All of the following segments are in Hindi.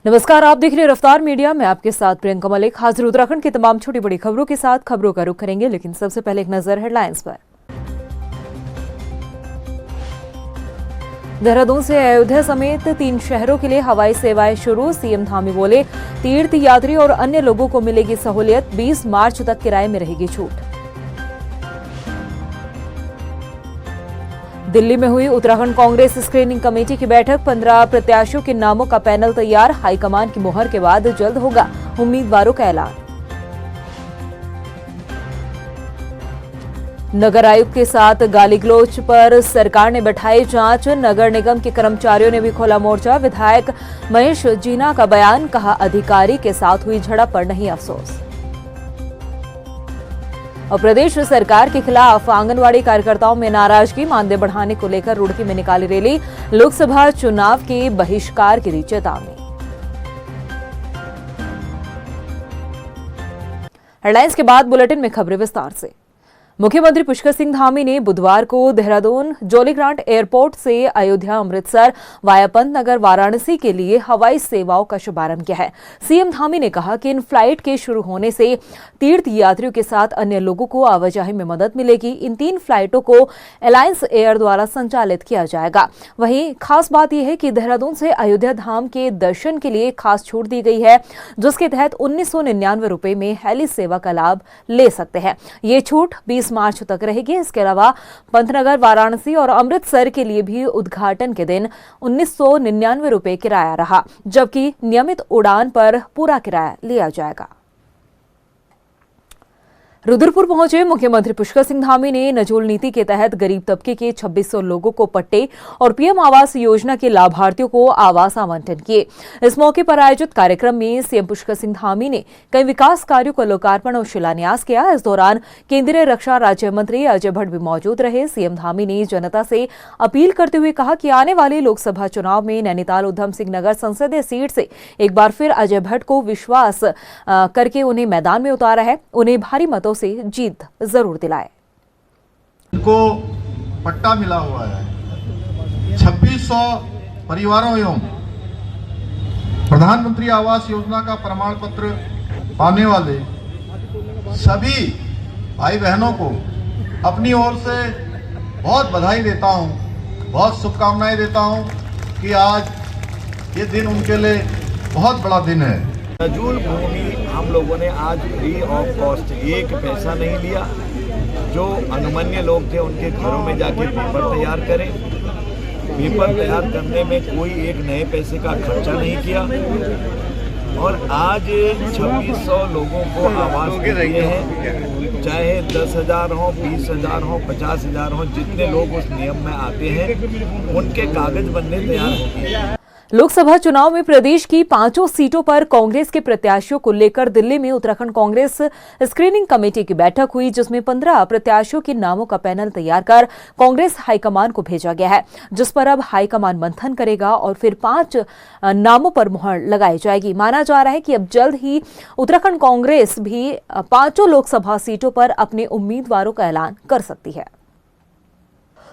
नमस्कार, आप देख रहे हैं रफ्तार मीडिया। मैं आपके साथ प्रियंका मलिक हाजिर उत्तराखंड की तमाम छोटी बड़ी खबरों के साथ। खबरों का रुख करेंगे, लेकिन सबसे पहले एक नजर हेडलाइंस पर। देहरादून से अयोध्या समेत 3 शहरों के लिए हवाई सेवाएं शुरू। सीएम धामी बोले, तीर्थ यात्री और अन्य लोगों को मिलेगी सहूलियत। 20 मार्च तक किराए में रहेगी छूट। दिल्ली में हुई उत्तराखंड कांग्रेस स्क्रीनिंग कमेटी की बैठक। 15 प्रत्याशियों के नामों का पैनल तैयार। हाईकमान की मुहर के बाद जल्द होगा उम्मीदवारों का ऐलान। नगर आयुक्त के साथ गाली गलौज पर सरकार ने बैठाई जांच। नगर निगम के कर्मचारियों ने भी खोला मोर्चा। विधायक महेश जीना का बयान, कहा अधिकारी के साथ हुई झड़प पर नहीं अफसोस। और प्रदेश सरकार के खिलाफ आंगनवाड़ी कार्यकर्ताओं में नाराजगी। मानदेय बढ़ाने को लेकर रुड़की में निकाली रैली। लोकसभा चुनाव के बहिष्कार की दी चेतावनी। हेडलाइंस के बाद बुलेटिन में खबरें विस्तार से। मुख्यमंत्री पुष्कर सिंह धामी ने बुधवार को देहरादून जौलीग्रांट एयरपोर्ट से अयोध्या, अमृतसर वाया पंतनगर, वाराणसी के लिए हवाई सेवाओं का शुभारंभ किया है। सीएम धामी ने कहा कि इन फ्लाइट के शुरू होने से तीर्थ यात्रियों के साथ अन्य लोगों को आवाजाही में मदद मिलेगी। इन 3 फ्लाइटों को अलायंस एयर द्वारा संचालित किया जाएगा। वहीं खास बात यह है कि देहरादून से अयोध्या धाम के दर्शन के लिए खास छूट दी गई है, जिसके तहत 1999 रुपए में हेली सेवा का लाभ ले सकते हैं। ये छूट 20 मार्च तक रहेगी। इसके अलावा पंतनगर, वाराणसी और अमृतसर के लिए भी उद्घाटन के दिन 1999 रुपए किराया रहा, जबकि नियमित उड़ान पर पूरा किराया लिया जाएगा। रुद्रपुर पहुंचे मुख्यमंत्री पुष्कर सिंह धामी ने नजूल नीति के तहत गरीब तबके के 2600 लोगों को पट्टे और पीएम आवास योजना के लाभार्थियों को आवास आवंटन किए। इस मौके पर आयोजित कार्यक्रम में सीएम पुष्कर सिंह धामी ने कई विकास कार्यों का लोकार्पण और शिलान्यास किया। इस दौरान केंद्रीय रक्षा राज्य मंत्री अजय भट्ट भी मौजूद रहे। सीएम धामी ने जनता से अपील करते हुए कहा कि आने वाले लोकसभा चुनाव में नैनीताल उधम सिंह नगर संसदीय सीट से एक बार फिर अजय भट्ट को विश्वास करके उन्हें मैदान में उतारा है। उन्हें भारी मतों से जीत जरूर दिलाए। इनको पट्टा मिला हुआ है। 2600 परिवारों एवं प्रधानमंत्री आवास योजना का प्रमाण पत्र पाने वाले सभी भाई बहनों को अपनी ओर से बहुत बधाई देता हूं, बहुत शुभकामनाएं देता हूं कि आज ये दिन उनके लिए बहुत बड़ा दिन है। नजूल भूमि हम लोगों ने आज फ्री ऑफ कॉस्ट, 1 पैसा नहीं लिया। जो अनुमन्य लोग थे उनके घरों में जाके पेपर तैयार करें। पेपर तैयार करने में कोई एक नए पैसे का खर्चा नहीं किया और आज 2600 लोगों को आवास दिए हैं। चाहे 10,000 हो, 20,000 हो, 50,000 हो, जितने लोग उस नियम में आते हैं उनके कागज बनने तैयार होंगे। लोकसभा चुनाव में प्रदेश की 5 सीटों पर कांग्रेस के प्रत्याशियों को लेकर दिल्ली में उत्तराखंड कांग्रेस स्क्रीनिंग कमेटी की बैठक हुई, जिसमें 15 प्रत्याशियों के नामों का पैनल तैयार कर कांग्रेस हाईकमान को भेजा गया है, जिस पर अब हाईकमान मंथन करेगा और फिर 5 नामों पर मुहर लगाई जाएगी। माना जा रहा है कि अब जल्द ही उत्तराखंड कांग्रेस भी 5 लोकसभा सीटों पर अपने उम्मीदवारों का ऐलान कर सकती है।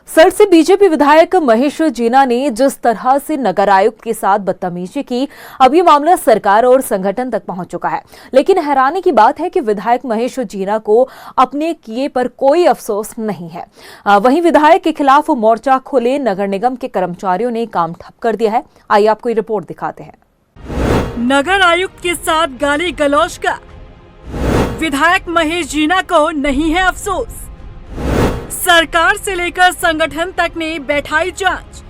सड़क से बीजेपी विधायक महेश जीना ने जिस तरह से नगर आयुक्त के साथ बदतमीजी की, अब ये मामला सरकार और संगठन तक पहुंच चुका है। लेकिन हैरानी की बात है कि विधायक महेश जीना को अपने किए पर कोई अफसोस नहीं है। वहीं विधायक के खिलाफ मोर्चा खोले नगर निगम के कर्मचारियों ने काम ठप कर दिया है। आइए आपको ये रिपोर्ट दिखाते हैं। नगर आयुक्त के साथ गाली गलौज का विधायक महेश जीना को नहीं है अफसोस। सरकार से लेकर संगठन तक ने बैठाई जांच।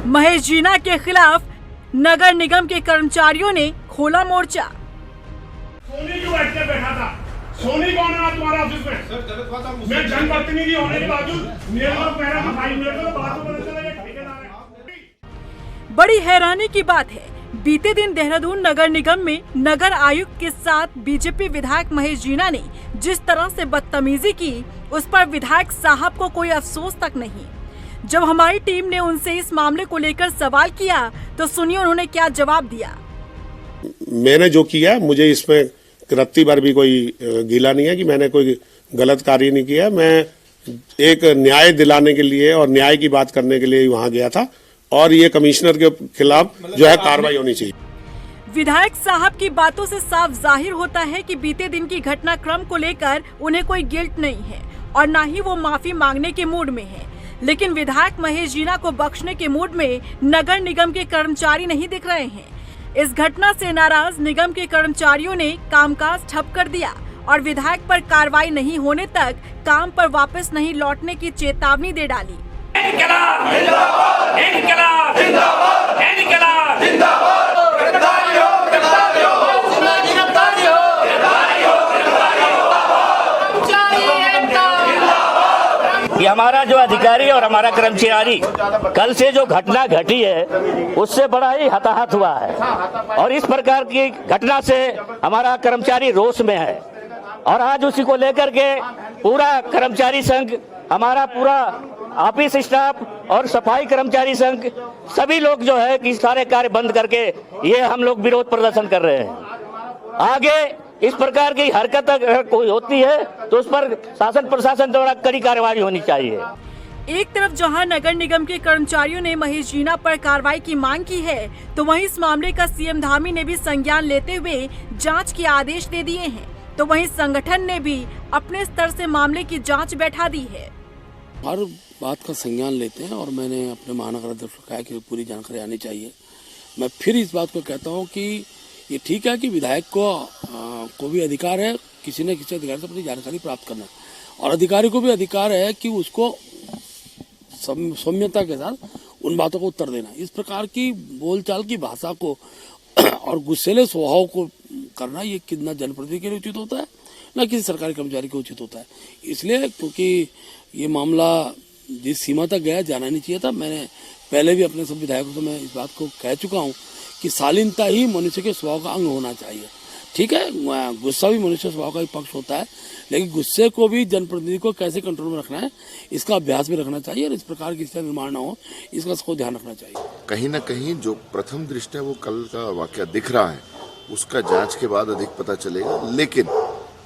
महेश जीना के खिलाफ नगर निगम के कर्मचारियों ने खोला मोर्चा। सोनी क्यों बैठ के बैठा था? सोनी कौन है तुम्हारे ऑफिस में? मैं जनप्रतिनिधि होने के बावजूद मेरे को मेरा भाई मेरे को बातों में चला गया ठेकेदार है। बड़ी हैरानी की बात है, बीते दिन देहरादून नगर निगम में नगर आयुक्त के साथ बीजेपी विधायक महेश जीना ने जिस तरह से बदतमीजी की, उस पर विधायक साहब को कोई अफसोस तक नहीं। जब हमारी टीम ने उनसे इस मामले को लेकर सवाल किया तो सुनिए उन्होंने क्या जवाब दिया। मैंने जो किया, मुझे इसमें रत्ती भर भी कोई गीला नहीं है कि मैंने कोई गलत कार्य नहीं किया। मैं एक न्याय दिलाने के लिए और न्याय की बात करने के लिए वहां गया था और ये कमिश्नर के खिलाफ जो है कार्रवाई होनी चाहिए। विधायक साहब की बातों से साफ जाहिर होता है कि बीते दिन की घटनाक्रम को लेकर उन्हें कोई गिल्ट नहीं है और न ही वो माफी मांगने के मूड में है। लेकिन विधायक महेश जीना को बख्शने के मूड में नगर निगम के कर्मचारी नहीं दिख रहे हैं। इस घटना से नाराज निगम के कर्मचारियों ने कामकाज ठप कर दिया और विधायक पर कार्रवाई नहीं होने तक काम पर वापस नहीं लौटने की चेतावनी दे डाली। इनकलाब जिंदाबाद, इनकलाब जिंदाबाद, इनकलाब जिंदाबाद। ये हमारा जो अधिकारी और हमारा कर्मचारी कल से जो घटना घटी है उससे बड़ा ही हताहत हुआ है और इस प्रकार की घटना से हमारा कर्मचारी रोष में है और आज उसी को लेकर के पूरा कर्मचारी संघ, हमारा पूरा ऑफिस स्टाफ और सफाई कर्मचारी संघ सभी लोग जो है कि सारे कार्य बंद करके ये हम लोग विरोध प्रदर्शन कर रहे हैं। आगे इस प्रकार की हरकत अगर कोई होती है तो उस पर शासन प्रशासन द्वारा कड़ी कार्रवाई होनी चाहिए। एक तरफ जहां नगर निगम के कर्मचारियों ने महेश जीना पर कार्रवाई की मांग की है, तो वहीं इस मामले का सीएम धामी ने भी संज्ञान लेते हुए जांच के आदेश दे दिए हैं। तो वहीं संगठन ने भी अपने स्तर से मामले की जांच बैठा दी है। हर बात का संज्ञान लेते हैं और मैंने अपने महानगर अध्यक्ष को कहा कि पूरी जानकारी आनी चाहिए। मैं फिर इस बात को कहता हूं कि ये ठीक है कि विधायक को भी अधिकार है किसी न किसी अधिकारी से अपनी जानकारी प्राप्त करना और अधिकारी को भी अधिकार है कि उसको सौम्यता के साथ उन बातों को उत्तर देना। इस प्रकार की बोलचाल की भाषा को और गुस्सेले स्वभाव को करना ये कितना जनप्रतिनिधि के लिए उचित होता है, न किसी सरकारी कर्मचारी को उचित होता है। इसलिए क्योंकि ये मामला जिस सीमा तक गया जाना नहीं चाहिए था। मैंने पहले भी अपने सब विधायकों से मैं इस बात को कह चुका हूँ कि शालीनता ही मनुष्य के स्वभाव का अंग होना चाहिए। ठीक है, गुस्सा भी मनुष्य स्वभाव का एक पक्ष होता है, लेकिन गुस्से को भी जनप्रतिनिधि को कैसे कंट्रोल में रखना है इसका अभ्यास भी रखना चाहिए और इस प्रकार की स्थिति निर्माण न हो इसका सबको ध्यान रखना चाहिए। कहीं न कहीं जो प्रथम दृष्टया वो कल का वाकया दिख रहा है उसका जांच के बाद अधिक पता चलेगा, लेकिन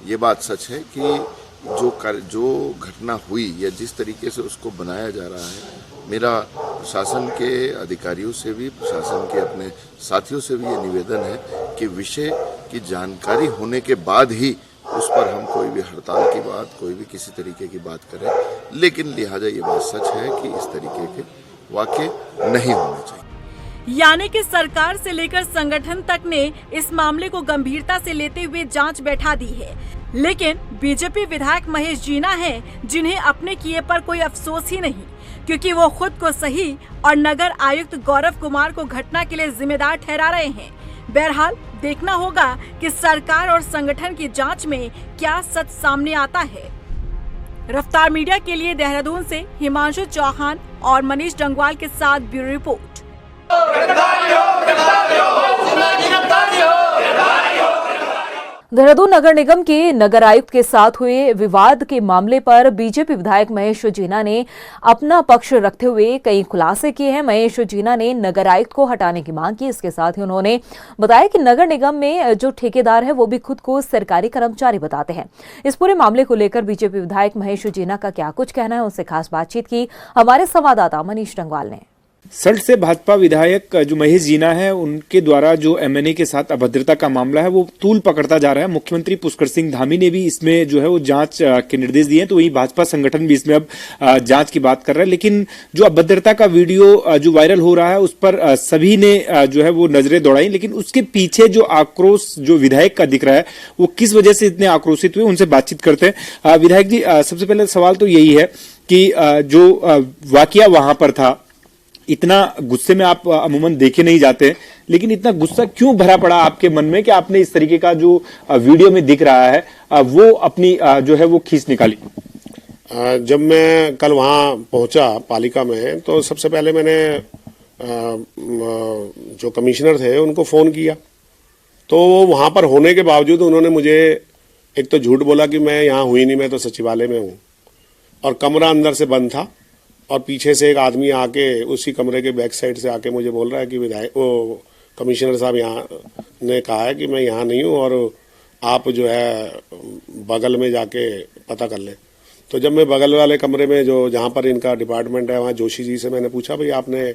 ये बात सच है कि जो घटना हुई या जिस तरीके से उसको बनाया जा रहा है, मेरा प्रशासन के अधिकारियों से भी, प्रशासन के अपने साथियों से भी ये निवेदन है कि विषय की जानकारी होने के बाद ही उस पर हम कोई भी हड़ताल की बात, कोई भी किसी तरीके की बात करें। लेकिन लिहाजा ये बात सच है कि इस तरीके के वाकये नहीं होने चाहिए। यानी कि सरकार से लेकर संगठन तक ने इस मामले को गंभीरता से लेते हुए जांच बैठा दी है। लेकिन बीजेपी विधायक महेश जीना हैं जिन्हें अपने किए पर कोई अफसोस ही नहीं, क्योंकि वो खुद को सही और नगर आयुक्त गौरव कुमार को घटना के लिए जिम्मेदार ठहरा रहे हैं। बहरहाल देखना होगा कि सरकार और संगठन की जांच में क्या सच सामने आता है। रफ्तार मीडिया के लिए देहरादून से हिमांशु चौहान और मनीष डंगवाल के साथ ब्यूरो रिपोर्ट। देहरादून नगर निगम के नगर आयुक्त के साथ हुए विवाद के मामले पर बीजेपी विधायक महेश जीना ने अपना पक्ष रखते हुए कई खुलासे किए हैं। महेश जीना ने नगर आयुक्त को हटाने की मांग की। इसके साथ ही उन्होंने बताया कि नगर निगम में जो ठेकेदार है वो भी खुद को सरकारी कर्मचारी बताते हैं। इस पूरे मामले को लेकर बीजेपी विधायक महेश जीना का क्या कुछ कहना है, उससे खास बातचीत की हमारे संवाददाता मनीष डंगवाल ने। सल्ट से भाजपा विधायक जो महेश जीना है उनके द्वारा जो एमएनए के साथ अभद्रता का मामला है वो तूल पकड़ता जा रहा है। मुख्यमंत्री पुष्कर सिंह धामी ने भी इसमें जो है वो जांच के निर्देश दिए हैं, तो वही भाजपा संगठन भी इसमें अब जांच की बात कर रहा है। लेकिन जो अभद्रता का वीडियो जो वायरल हो रहा है उस पर सभी ने जो है वो नजरें दौड़ाई, लेकिन उसके पीछे जो आक्रोश जो विधायक का दिख रहा है वो किस वजह से इतने आक्रोशित हुए, उनसे बातचीत करते हैं। विधायक जी, सबसे पहले सवाल तो यही है कि जो वाकया वहां पर था, इतना गुस्से में आप अमूमन देखे नहीं जाते, लेकिन इतना गुस्सा क्यों भरा पड़ा आपके मन में कि आपने इस तरीके का जो वीडियो में दिख रहा है वो अपनी जो है वो खींच निकाली? जब मैं कल वहां पहुंचा पालिका में तो सबसे पहले मैंने जो कमिश्नर थे उनको फोन किया, तो वहां पर होने के बावजूद उन्होंने मुझे एक तो झूठ बोला कि मैं यहाँ हुई नहीं, मैं तो सचिवालय में हूँ, और कमरा अंदर से बंद था और पीछे से एक आदमी आके उसी कमरे के बैक साइड से आके मुझे बोल रहा है कि विधायक वो कमिश्नर साहब यहाँ ने कहा है कि मैं यहाँ नहीं हूँ और आप जो है बगल में जाके पता कर लें। तो जब मैं बगल वाले कमरे में जो जहाँ पर इनका डिपार्टमेंट है वहाँ जोशी जी से मैंने पूछा, भाई आपने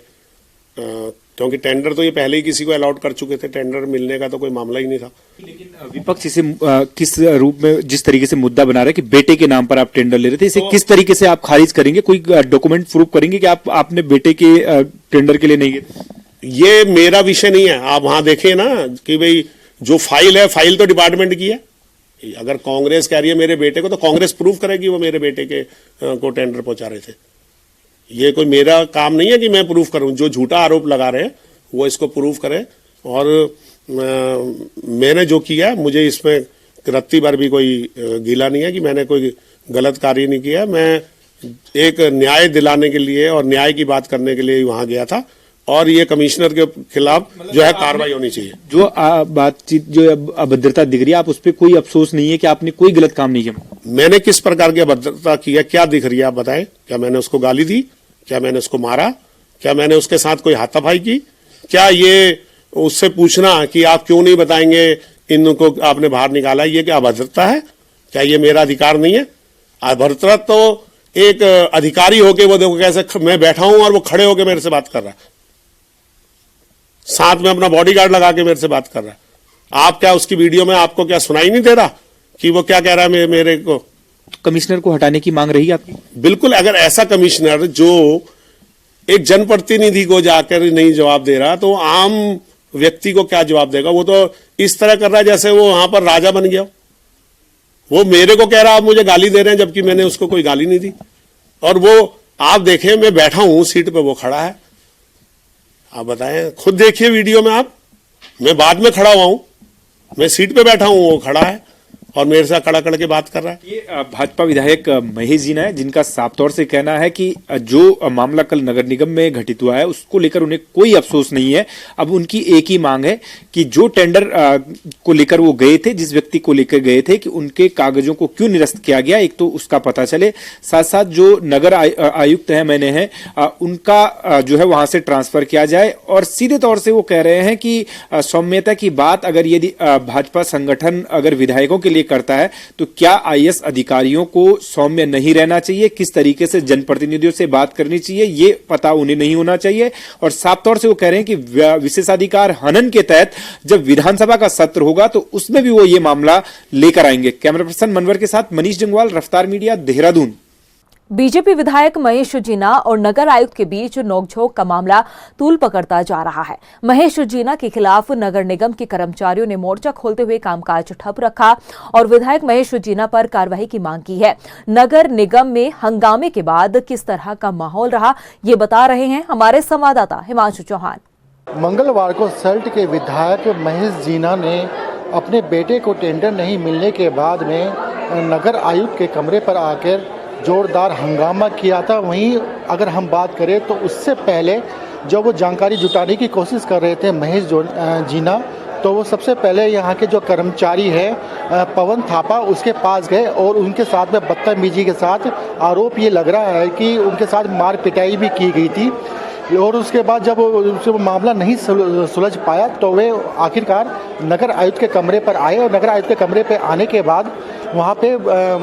क्योंकि टेंडर तो ये पहले ही किसी को अलॉट कर चुके थे, टेंडर मिलने का तो कोई मामला ही नहीं था। लेकिन विपक्ष इसे किस रूप में, जिस तरीके से मुद्दा बना रहा है कि बेटे के नाम पर आप टेंडर ले रहे थे, इसे किस तरीके से आप खारिज करेंगे? कोई डॉक्यूमेंट प्रूफ करेंगे कि आपने बेटे के टेंडर के लिए नहीं गए? ये मेरा विषय नहीं है। आप वहां देखिए ना कि भाई जो फाइल है, फाइल तो डिपार्टमेंट की है। अगर कांग्रेस कह रही है मेरे बेटे को, तो कांग्रेस प्रूफ करेगी वो मेरे बेटे के को टेंडर पहुंचा रहे थे। ये कोई मेरा काम नहीं है कि मैं प्रूफ करूं। जो झूठा आरोप लगा रहे हैं वो इसको प्रूफ करें। और मैंने जो किया, मुझे इसमें रत्ती भर भी कोई गीला नहीं है कि मैंने कोई गलत कार्य नहीं किया। मैं एक न्याय दिलाने के लिए और न्याय की बात करने के लिए वहां गया था, और ये कमिश्नर के खिलाफ जो है कार्रवाई होनी चाहिए। जो बातचीत, जो अभद्रता दिख रही है, आप उस पर कोई अफसोस नहीं है कि आपने कोई गलत काम नहीं किया? मैंने किस प्रकार की अभद्रता की है, क्या दिख रही है आप बताएं? क्या मैंने उसको गाली दी? क्या मैंने उसको मारा? क्या मैंने उसके साथ कोई हाथापाई की? क्या ये उससे पूछना कि आप क्यों नहीं बताएंगे इनको आपने बाहर निकाला, ये क्या अभद्रता है? क्या ये मेरा अधिकार नहीं है? अभद्रता तो एक अधिकारी होके वो देखो कैसे मैं बैठा हूं और वो खड़े होके मेरे से बात कर रहा है, साथ में अपना बॉडीगार्ड लगा के मेरे से बात कर रहा है। आप क्या उसकी वीडियो में आपको क्या सुनाई नहीं दे रहा कि वो क्या कह रहा है मेरे को? कमिश्नर को हटाने की मांग रही है आपकी? बिल्कुल। अगर ऐसा कमिश्नर जो एक जनप्रतिनिधि को जाकर नहीं जवाब दे रहा, तो आम व्यक्ति को क्या जवाब देगा? वो तो इस तरह कर रहा है जैसे वो वहां पर राजा बन गया। वो मेरे को कह रहा है आप मुझे गाली दे रहे हैं, जबकि मैंने उसको कोई गाली नहीं दी। और वो आप देखें, मैं बैठा हूं सीट पे, वो खड़ा है। आप बताएं, खुद देखिए वीडियो में आप। मैं बाद में खड़ा हुआ हूं, मैं सीट पे बैठा हूं, वो खड़ा है और मेरे साथ खड़ा करके बात कर रहा है। ये भाजपा विधायक महेश जीना है, जिनका साफ तौर से कहना है कि जो मामला कल नगर निगम में घटित हुआ है उसको लेकर उन्हें कोई अफसोस नहीं है। अब उनकी एक ही मांग है कि जो टेंडर को लेकर वो गए थे, जिस व्यक्ति को लेकर गए थे, कि उनके कागजों को क्यों निरस्त किया गया, एक तो उसका पता चले। साथ साथ जो नगर आयुक्त है, मैंने है, उनका जो है वहां से ट्रांसफर किया जाए। और सीधे तौर से वो कह रहे हैं कि सौम्यता की बात अगर यदि भाजपा संगठन अगर विधायकों के लिए करता है, तो क्या आईएएस अधिकारियों को सौम्य नहीं रहना चाहिए? किस तरीके से जनप्रतिनिधियों से बात करनी चाहिए, ये पता उन्हें नहीं होना चाहिए। और साफ तौर से वो कह रहे हैं कि विशेषाधिकार हनन के तहत जब विधानसभा का सत्र होगा तो उसमें भी वो ये मामला लेकर आएंगे। कैमरा पर्सन मनवर के साथ मनीष जंगवाल, रफ्तार मीडिया, देहरादून। बीजेपी विधायक महेश जीना और नगर आयुक्त के बीच नोकझोंक का मामला तूल पकड़ता जा रहा है। महेश जीना के खिलाफ नगर निगम के कर्मचारियों ने मोर्चा खोलते हुए कामकाज ठप रखा और विधायक महेश जीना पर कार्रवाई की मांग की है। नगर निगम में हंगामे के बाद किस तरह का माहौल रहा, ये बता रहे हैं हमारे संवाददाता हिमांशु चौहान। मंगलवार को सल्ट के विधायक महेश जीना ने अपने बेटे को टेंडर नहीं मिलने के बाद में नगर आयुक्त के कमरे पर आकर जोरदार हंगामा किया था। वहीं अगर हम बात करें तो उससे पहले जब वो जानकारी जुटाने की कोशिश कर रहे थे महेश जीना, तो वो सबसे पहले यहाँ के जो कर्मचारी है पवन थापा, उसके पास गए और उनके साथ में बदतमीजी के साथ आरोप ये लग रहा है कि उनके साथ मार पिटाई भी की गई थी। और उसके बाद जब वो मामला नहीं सुलझ पाया तो वे आखिरकार नगर आयुक्त के कमरे पर आए और नगर आयुक्त के कमरे पर आने के बाद वहाँ पे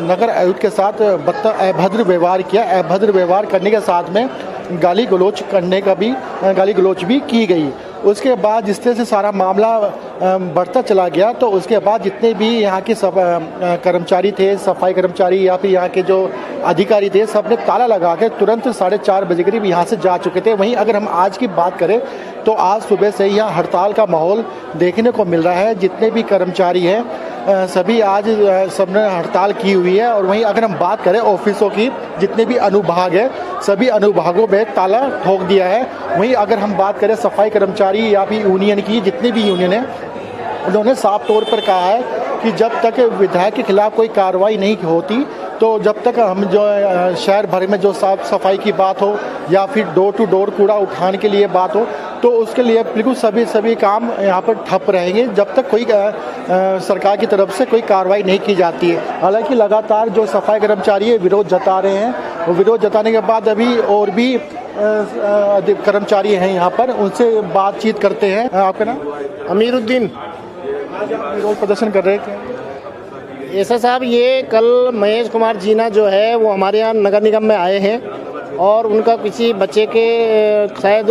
नगर आयुक्त के साथ अभद्र व्यवहार किया। अभद्र व्यवहार करने के साथ में गाली गलोच भी की गई। उसके बाद जिस तरह से सारा मामला बढ़ता चला गया, तो उसके बाद जितने भी यहाँ के सब कर्मचारी थे, सफाई कर्मचारी या फिर यहाँ के जो अधिकारी थे, सब ने ताला लगा के तुरंत 4:30 बजे करीब यहाँ से जा चुके थे। वहीं अगर हम आज की बात करें तो आज सुबह से यहाँ हड़ताल का माहौल देखने को मिल रहा है। जितने भी कर्मचारी हैं सभी आज सबने हड़ताल की हुई है। और वहीं अगर हम बात करें ऑफिसों की, जितने भी अनुभाग है सभी अनुभागों में ताला ठोक दिया है। वहीं अगर हम बात करें सफाई कर्मचारी या फिर यूनियन की, जितने भी यूनियन है, उन्होंने साफ तौर पर कहा है कि जब तक विधायक के खिलाफ कोई कार्रवाई नहीं होती, तो जब तक हम जो शहर भर में जो साफ सफाई की बात हो या फिर डोर टू डोर कूड़ा उठाने के लिए बात हो, तो उसके लिए बिल्कुल सभी काम यहाँ पर ठप रहेंगे जब तक कोई सरकार की तरफ से कोई कार्रवाई नहीं की जाती है। हालांकि लगातार जो सफाई कर्मचारी है विरोध जता रहे हैं। वो विरोध जताने के बाद अभी और भी कर्मचारी हैं यहाँ पर, उनसे बातचीत करते हैं। आपका नाम? अमीरुद्दीन। विरोध प्रदर्शन कर रहे हैं क्या? ऐसा साहब, ये कल महेश कुमार जीना जो है वो हमारे यहाँ नगर निगम में आए हैं और उनका किसी बच्चे के शायद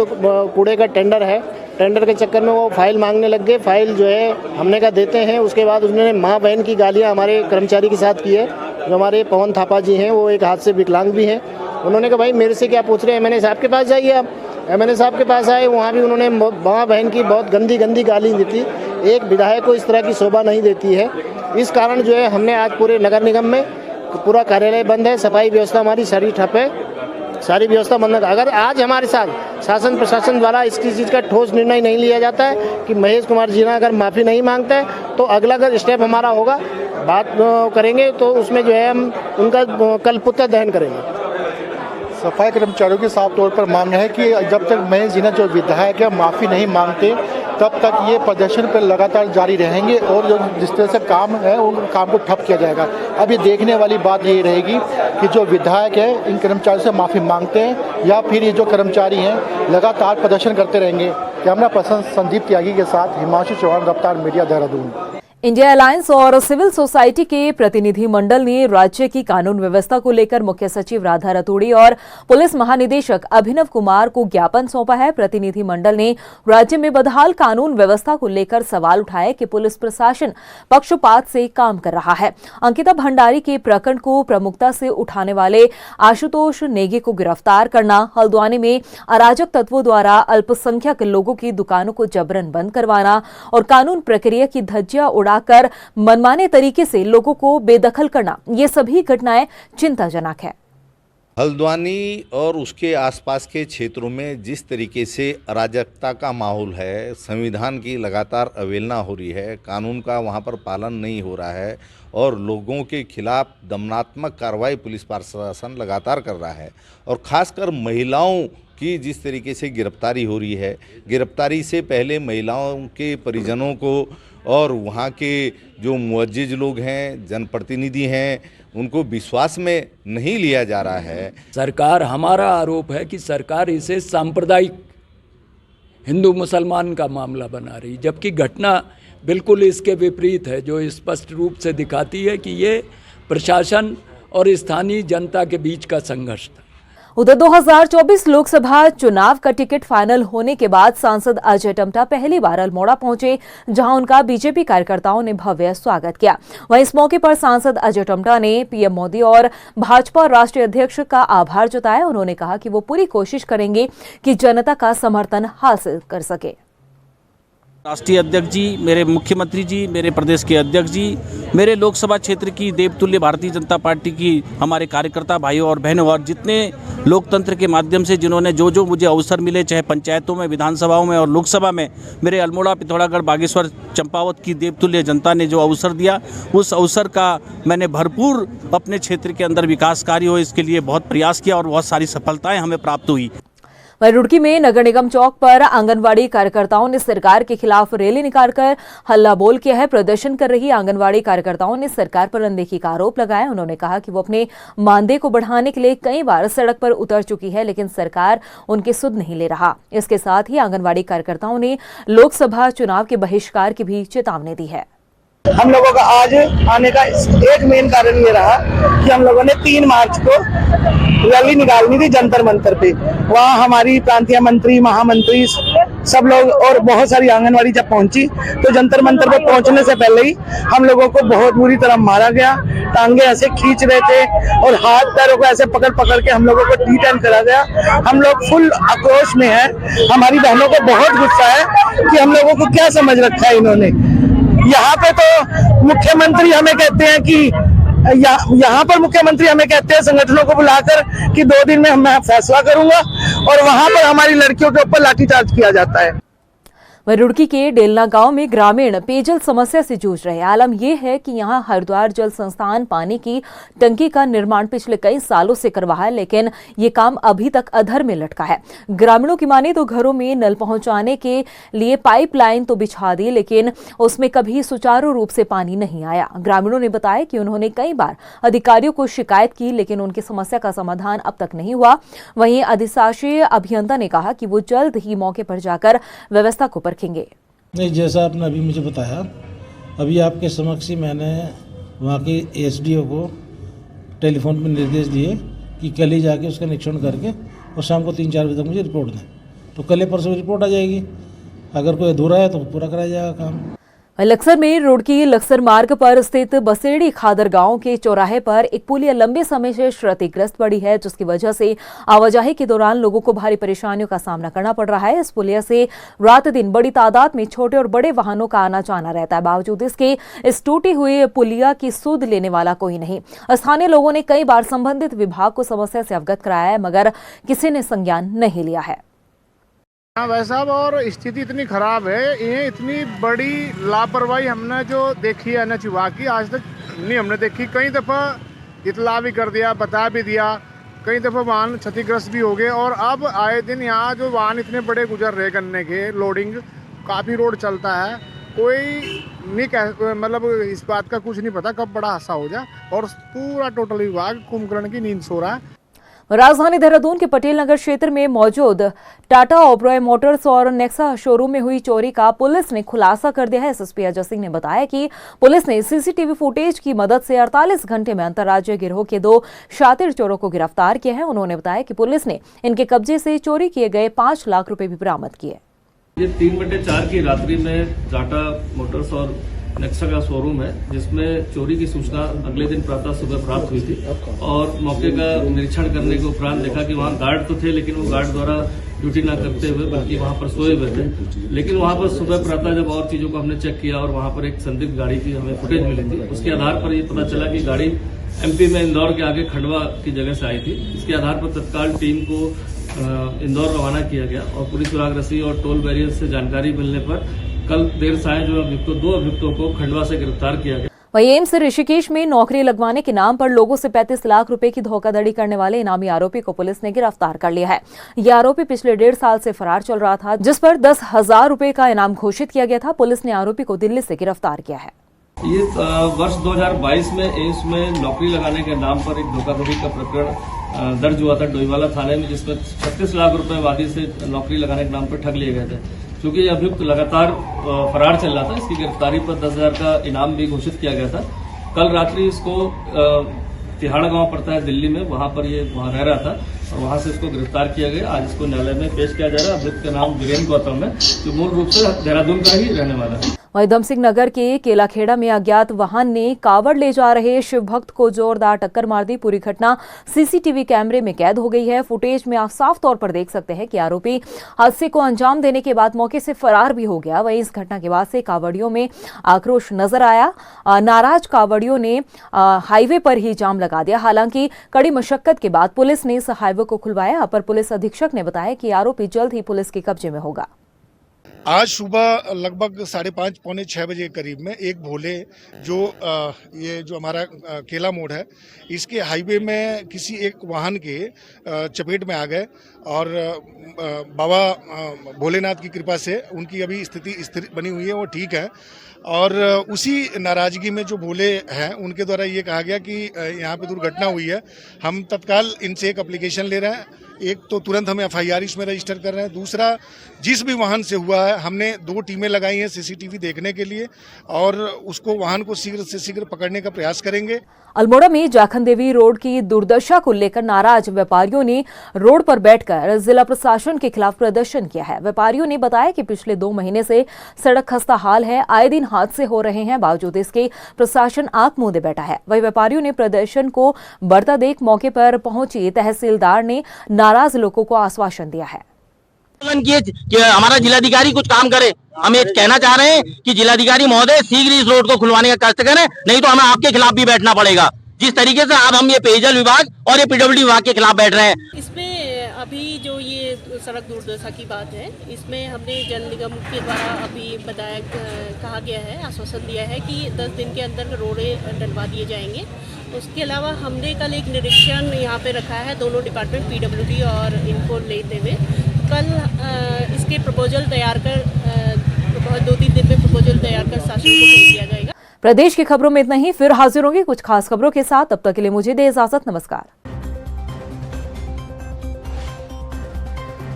कूड़े का टेंडर है, टेंडर के चक्कर में वो फाइल मांगने लग गए। फाइल जो है हमने कहा देते हैं। उसके बाद उन्होंने माँ बहन की गालियाँ हमारे कर्मचारी के साथ की है। जो हमारे पवन थापा जी हैं वो एक हाथ से विकलांग भी हैं। उन्होंने कहा भाई मेरे से क्या पूछ रहे हैं, एमएनए साहब के पास जाइए आप। एमएनए साहब के पास आए, वहाँ भी उन्होंने माँ बहन की बहुत गंदी गंदी गाली दी थी। एक विधायक को इस तरह की शोभा नहीं देती है। इस कारण जो है हमने आज पूरे नगर निगम में पूरा कार्यालय बंद है, सफाई व्यवस्था हमारी सारी ठप है, सारी व्यवस्था बंद है। अगर आज हमारे साथ शासन प्रशासन द्वारा इसकी चीज़ का ठोस निर्णय नहीं लिया जाता है कि महेश कुमार जीना अगर माफ़ी नहीं मांगता है तो अगला अगर स्टेप हमारा होगा, बात करेंगे तो उसमें जो है हम उनका कल पुत्र दहन करेंगे। सफाई कर्मचारियों की साफ तौर पर मांग है कि जब तक महेश जीना जो विधायक है माफ़ी नहीं मांगते तब तक ये प्रदर्शन पर लगातार जारी रहेंगे और जो जिस तरह से काम है उन काम को ठप किया जाएगा। अब ये देखने वाली बात ये रहेगी कि जो विधायक है इन कर्मचारियों से माफ़ी मांगते हैं या फिर ये जो कर्मचारी हैं लगातार प्रदर्शन करते रहेंगे। कैमरा पर्सन संदीप त्यागी के साथ हिमांशु चौहान, रफ्तार मीडिया, देहरादून। इंडिया अलायंस और सिविल सोसाइटी के प्रतिनिधि मंडल ने राज्य की कानून व्यवस्था को लेकर मुख्य सचिव राधा रतूड़ी और पुलिस महानिदेशक अभिनव कुमार को ज्ञापन सौंपा है। प्रतिनिधि मंडल ने राज्य में बदहाल कानून व्यवस्था को लेकर सवाल उठाए कि पुलिस प्रशासन पक्षपात से काम कर रहा है। अंकिता भंडारी के प्रकरण को प्रमुखता से उठाने वाले आशुतोष नेगी को गिरफ्तार करना, हल्द्वानी में अराजक तत्वों द्वारा अल्पसंख्यक लोगों की दुकानों को जबरन बंद करवाना और कानून प्रक्रिया की धज्जियां कर मनमाने तरीके से लोगों को बेदखल करना, ये सभी घटनाएं चिंताजनक है। हल्द्वानी और उसके आसपास के क्षेत्रों में जिस तरीके से अराजकता का माहौल है, संविधान की लगातार अवहेलना हो रही है, कानून का वहां पर पालन नहीं हो रहा है और लोगों के खिलाफ दमनात्मक कार्रवाई पुलिस प्रशासन लगातार कर रहा है और खासकर महिलाओं की जिस तरीके से गिरफ्तारी हो रही है, गिरफ्तारी से पहले महिलाओं के परिजनों को और वहाँ के जो मुअज्जिज लोग हैं, जनप्रतिनिधि हैं, उनको विश्वास में नहीं लिया जा रहा है। सरकार, हमारा आरोप है कि सरकार इसे सांप्रदायिक हिंदू मुसलमान का मामला बना रही, जबकि घटना बिल्कुल इसके विपरीत है, जो स्पष्ट रूप से दिखाती है कि ये प्रशासन और स्थानीय जनता के बीच का संघर्ष था। उधर 2024 लोकसभा चुनाव का टिकट फाइनल होने के बाद सांसद अजय टम्टा पहली बार अल्मोड़ा पहुंचे, जहां उनका बीजेपी कार्यकर्ताओं ने भव्य स्वागत किया। वहीं इस मौके पर सांसद अजय टम्टा ने पीएम मोदी और भाजपा राष्ट्रीय अध्यक्ष का आभार जताया। उन्होंने कहा कि वो पूरी कोशिश करेंगे कि जनता का समर्थन हासिल कर सके। राष्ट्रीय अध्यक्ष जी, मेरे मुख्यमंत्री जी, मेरे प्रदेश के अध्यक्ष जी, मेरे लोकसभा क्षेत्र की देवतुल्य भारतीय जनता पार्टी की हमारे कार्यकर्ता भाइयों और बहनों और जितने लोकतंत्र के माध्यम से जिन्होंने जो मुझे अवसर मिले, चाहे पंचायतों में, विधानसभाओं में और लोकसभा में, मेरे अल्मोड़ा, पिथौरागढ़, बागेश्वर, चंपावत की देवतुल्य जनता ने जो अवसर दिया, उस अवसर का मैंने भरपूर अपने क्षेत्र के अंदर विकास कार्य हो इसके लिए बहुत प्रयास किया और बहुत सारी सफलताएं हमें प्राप्त हुई। वहीं रुड़की में नगर निगम चौक पर आंगनवाड़ी कार्यकर्ताओं ने सरकार के खिलाफ रैली निकालकर हल्ला बोल किया है। प्रदर्शन कर रही आंगनवाड़ी कार्यकर्ताओं ने सरकार पर अनदेखी का आरोप लगाया। उन्होंने कहा कि वो अपने मानदेय को बढ़ाने के लिए कई बार सड़क पर उतर चुकी है, लेकिन सरकार उनकी सुध नहीं ले रहा। इसके साथ ही आंगनवाड़ी कार्यकर्ताओं ने लोकसभा चुनाव के बहिष्कार की भी चेतावनी दी है। हम लोगों का आज आने का एक मेन कारण ये रहा कि हम लोगों ने 3 मार्च को रैली निकालनी थी जंतर मंतर पे। वहाँ हमारी प्रांतीय मंत्री, महामंत्री, सब लोग और बहुत सारी आंगनवाड़ी जब पहुंची तो जंतर मंतर पे पहुंचने से पहले ही हम लोगों को बहुत बुरी तरह मारा गया। टांगे ऐसे खींच रहे थे और हाथ पैरों को ऐसे पकड़ पकड़ के हम लोगों को डिटेन करा गया। हम लोग फुल आक्रोश में हैं। हमारी बहनों को बहुत गुस्सा है कि हम लोगों को क्या समझ रखा है इन्होंने। यहाँ पे तो मुख्यमंत्री हमें कहते हैं कि यहाँ पर मुख्यमंत्री हमें कहते हैं संगठनों को बुलाकर कि 2 दिन में मैं फैसला करूंगा और वहाँ पर हमारी लड़कियों के ऊपर लाठीचार्ज किया जाता है। वहीं रुड़की के डेलना गांव में ग्रामीण पेयजल समस्या से जूझ रहे हैं। आलम यह है कि यहां हरिद्वार जल संस्थान पानी की टंकी का निर्माण पिछले कई सालों से करवा है, लेकिन ये काम अभी तक अधर में लटका है। ग्रामीणों की माने तो घरों में नल पहुंचाने के लिए पाइपलाइन तो बिछा दी, लेकिन उसमें कभी सुचारू रूप से पानी नहीं आया। ग्रामीणों ने बताया कि उन्होंने कई बार अधिकारियों को शिकायत की, लेकिन उनकी समस्या का समाधान अब तक नहीं हुआ। वहीं अधिशासी अभियंता ने कहा कि वो जल्द ही मौके पर जाकर व्यवस्था को रखेंगे। नहीं, जैसा आपने अभी मुझे बताया, अभी आपके समक्ष ही मैंने वहाँ के एसडीओ को टेलीफोन पर निर्देश दिए कि कल ही जाके उसका निरीक्षण करके और शाम को 3-4 बजे तक मुझे रिपोर्ट दें। तो कल परसों रिपोर्ट आ जाएगी, अगर कोई अधूरा है तो पूरा कराया जाएगा काम। लक्सर में रोड की लक्सर मार्ग पर स्थित बसेड़ी खादर गांव के चौराहे पर एक पुलिया लंबे समय से क्षतिग्रस्त पड़ी है, जिसकी वजह से आवाजाही के दौरान लोगों को भारी परेशानियों का सामना करना पड़ रहा है। इस पुलिया से रात दिन बड़ी तादाद में छोटे और बड़े वाहनों का आना जाना रहता है। बावजूद इसके इस टूटी हुई पुलिया की सुध लेने वाला कोई नहीं। स्थानीय लोगों ने कई बार संबंधित विभाग को समस्या से अवगत कराया है, मगर किसी ने संज्ञान नहीं लिया है। भाई साहब, और स्थिति इतनी खराब है, ये इतनी बड़ी लापरवाही हमने जो देखी है एनएच विभाग की आज तक नहीं हमने देखी। कई दफ़ा इतला भी कर दिया, बता भी दिया, कई दफ़ा वाहन क्षतिग्रस्त भी हो गए और अब आए दिन यहाँ जो वाहन इतने बड़े गुजर रहे गन्ने के लोडिंग, काफ़ी रोड चलता है, कोई नहीं कह मतलब इस बात का कुछ नहीं पता कब बड़ा हादसा हो जाए और पूरा टोटल विभाग कुंभकर्ण की नींद सो रहा है। राजधानी देहरादून के पटेल नगर क्षेत्र में मौजूद टाटा ऑब्रॉय मोटर्स और नेक्सा शोरूम में हुई चोरी का पुलिस ने खुलासा कर दिया है। एसएसपी अजय सिंह ने बताया कि पुलिस ने सीसीटीवी फुटेज की मदद से 48 घंटे में अंतर्राज्यीय गिरोह के 2 शातिर चोरों को गिरफ्तार किया है। उन्होंने बताया कि पुलिस ने इनके कब्जे से चोरी किए गए 5 लाख रुपए भी बरामद किए। ये 3/4 की रात्रि में टाटा मोटर्स और नेक्सा का शोरूम है, जिसमें चोरी की सूचना अगले दिन प्रातः सुबह प्राप्त हुई थी और मौके का निरीक्षण करने के उपरांत देखा कि वहाँ गार्ड तो थे, लेकिन वो गार्ड द्वारा ड्यूटी न करते हुए बल्कि वहाँ पर सोए हुए थे। लेकिन वहाँ पर सुबह प्रातः जब और चीजों को हमने चेक किया और वहाँ पर एक संदिग्ध गाड़ी की हमें फुटेज मिली थी, उसके आधार पर ये पता चला कि गाड़ी एमपी में इंदौर के आगे खंडवा की जगह से आई थी। इसके आधार पर तत्काल टीम को इंदौर रवाना किया गया और पुलिस सुराग रस्सी और टोल बैरियर से जानकारी मिलने पर कल देर सायं जो 2 अभियुक्तों को खंडवा से गिरफ्तार किया गया। वहीं एम्स ऋषिकेश में नौकरी लगवाने के नाम पर लोगों से 35 लाख रुपए की धोखाधड़ी करने वाले इनामी आरोपी को पुलिस ने गिरफ्तार कर लिया है। यह आरोपी पिछले 1.5 साल से फरार चल रहा था, जिस पर 10,000 रुपए का इनाम घोषित किया गया था। पुलिस ने आरोपी को दिल्ली से गिरफ्तार किया है। ये वर्ष 2022 में एम्स में नौकरी लगाने के नाम पर एक धोखाधड़ी का प्रकरण दर्ज हुआ था डोईवाला थाने में, जिसमें 36 लाख रुपए वादी से नौकरी लगाने के नाम पर ठग लिए गए थे। क्योंकि यह अभियुक्त लगातार फरार चल रहा था, इसकी गिरफ्तारी पर 10,000 का इनाम भी घोषित किया गया था। कल रात्रि इसको तिहाड़ गांव पड़ता है दिल्ली में, वहां पर ये वहां रह रहा था और वहां से इसको गिरफ्तार किया गया। आज इसको न्यायालय में पेश किया जा रहा है। अभियुक्त का नाम वीरेंद्र गौतम है, जो मूल रूप से देहरादून का ही रहने वाला है। वहीं उधमसिंह नगर के केलाखेड़ा में अज्ञात वाहन ने कावड़ ले जा रहे शिव भक्त को जोरदार टक्कर मार दी। पूरी घटना सीसीटीवी कैमरे में कैद हो गई है। फुटेज में आप साफ तौर पर देख सकते हैं कि आरोपी हादसे को अंजाम देने के बाद मौके से फरार भी हो गया। वहीं इस घटना के बाद से कावड़ियों में आक्रोश नजर आया। नाराज कावड़ियों ने हाईवे पर ही जाम लगा दिया। हालांकि कड़ी मशक्कत के बाद पुलिस ने इस हाईवे को खुलवाया। अपर पुलिस अधीक्षक ने बताया कि आरोपी जल्द ही पुलिस के कब्जे में होगा। आज सुबह लगभग 5:30 पौने 6 बजे के करीब में एक भोले ये जो हमारा केला मोड़ है, इसके हाईवे में किसी एक वाहन के चपेट में आ गए और बाबा भोलेनाथ की कृपा से उनकी अभी स्थिति स्थिर बनी हुई है, वो ठीक है। और उसी नाराजगी में जो भोले हैं उनके द्वारा ये कहा गया कि यहाँ पे दुर्घटना हुई है। हम तत्काल इनसे एक एप्लीकेशन ले रहे हैं। एक तो तुरंत हम एफआईआर इसमें रजिस्टर कर रहे हैं, दूसरा जिस भी वाहन से हुआ है हमने 2 टीमें लगाई हैं सीसीटीवी देखने के लिए और उसको वाहन को शीघ्र से शीघ्र पकड़ने का प्रयास करेंगे। अल्मोड़ा में जाखन देवी रोड की दुर्दशा को लेकर नाराज व्यापारियों ने रोड पर बैठकर जिला प्रशासन के खिलाफ प्रदर्शन किया है। व्यापारियों ने बताया कि पिछले 2 महीने से सड़क खस्ता हाल है, आए दिन हादसे हो रहे हैं, बावजूद इसके प्रशासन आंख मूंदे बैठा है। वही व्यापारियों ने प्रदर्शन को बढ़ता देख मौके पर पहुंची तहसीलदार ने नाराज लोगों को आश्वासन दिया है कि हमारा जिलाधिकारी कुछ काम करे। हम ये कहना चाह रहे हैं कि जिलाधिकारी महोदय शीघ्र इस रोड को खुलवाने का कष्ट करें, नहीं तो हमें आपके खिलाफ भी बैठना पड़ेगा। जिस तरीके से आज हम ये पेयजल विभाग और ये पीडब्ल्यूडी विभाग के खिलाफ बैठ रहे हैं। इसमें अभी जो ये सड़क दुर्दशा की बात है, इसमें हमने जल निगम के द्वारा अभी कहा गया है, आश्वासन दिया है कि 10 दिन के अंदर रोडें डलवा दिए जाएंगे। उसके अलावा हमने कल एक निरीक्षण यहाँ पे रखा है, दोनों डिपार्टमेंट पीडब्ल्यूडी और इनको लेते हुए कल इसके प्रपोजल तैयार कर 2-3 दिन में प्रपोजल तैयार कर शासन को भेज दिया जाएगा। प्रदेश की खबरों में इतना ही, फिर हाजिर होंगे कुछ खास खबरों के साथ। तब तक के लिए मुझे दे इजाजत, नमस्कार।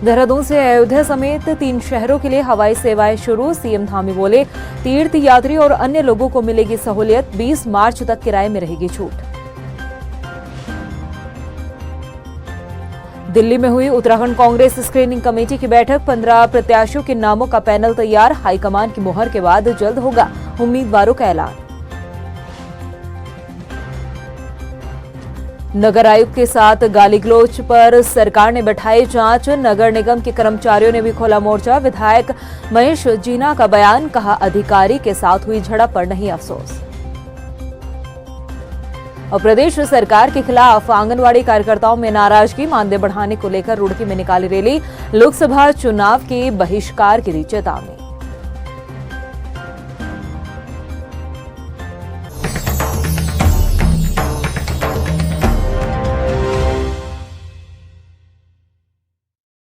देहरादून से अयोध्या समेत 3 शहरों के लिए हवाई सेवाएं शुरू। सीएम धामी बोले, तीर्थ यात्री और अन्य लोगों को मिलेगी सहूलियत। 20 मार्च तक किराए में रहेगी छूट। दिल्ली में हुई उत्तराखंड कांग्रेस स्क्रीनिंग कमेटी की बैठक। 15 प्रत्याशियों के नामों का पैनल तैयार। हाईकमान की मुहर के बाद जल्द होगा उम्मीदवारों का ऐलान। नगर आयुक्त के साथ गाली गलौज पर सरकार ने बैठाई जांच। नगर निगम के कर्मचारियों ने भी खोला मोर्चा। विधायक महेश जीना का बयान, कहा अधिकारी के साथ हुई झड़प पर नहीं अफसोस। और प्रदेश सरकार के खिलाफ आंगनवाड़ी कार्यकर्ताओं में नाराजगी। मानदेय बढ़ाने को लेकर रुड़की में निकाली रैली। लोकसभा चुनाव के बहिष्कार की दी चेतावनी।